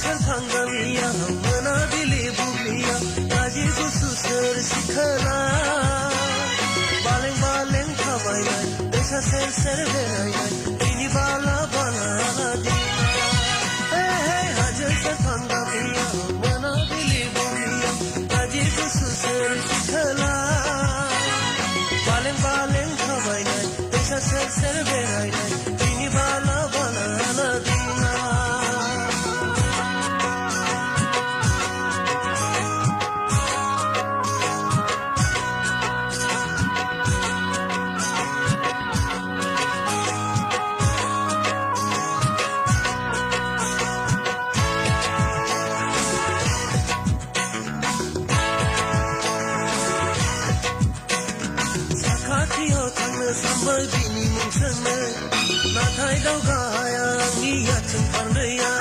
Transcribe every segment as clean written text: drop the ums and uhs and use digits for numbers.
सरखांगामिया मोनाबिलि बुब्लिया गाजि गुसु सोर सिखोला बालें बालें थाबायनाय दैसा सेर सेर बेरायनाय दिनि बाला बाला दिना हाजो सरखांगामिया मोनाबिलि बुब्लिया गाजि गुसु सोर सिखोला बालें बालें थाबायनाय दैसा सेर सेर बेरायनाय दिनि बाला बाला दिना Sampai bini mungsana nathai daugaya ni yatin parnaya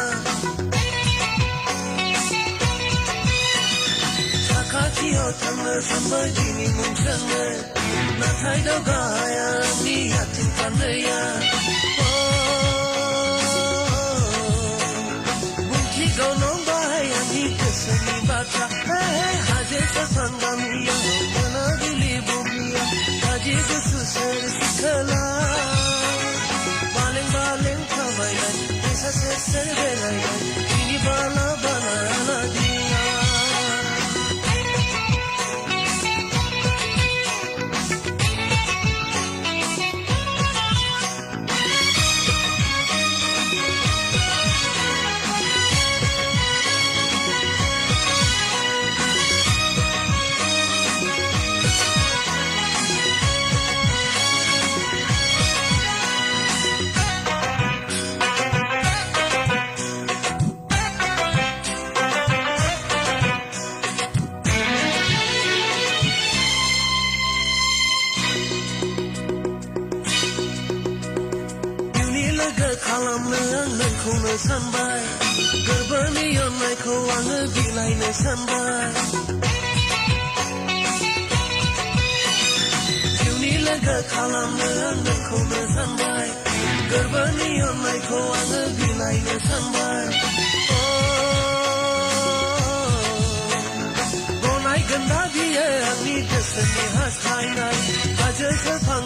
sakatiyo thamna sampai bini mungsana nathai daugaya ni yatin parnaya bungki gaunong bahaya ni keseni batra haje sasangamiya monabili bubliya haje gusu ser sikhala baleng baleng thabainai esa ser ser berai ini bala bala dia खालामनो आं नोंखौनो सानबाय गोरबोनि अननायखौ आङो बिलाइनो सानबाय जिउनि लोगो खालामनो आं नोंखौनो सानबाय गोरबोनि अननायखौ आङो बिलाइनो सानबाय गनायगोन दा बियो आंनि गोसोनि हास्थायनाय हाजो सेरफां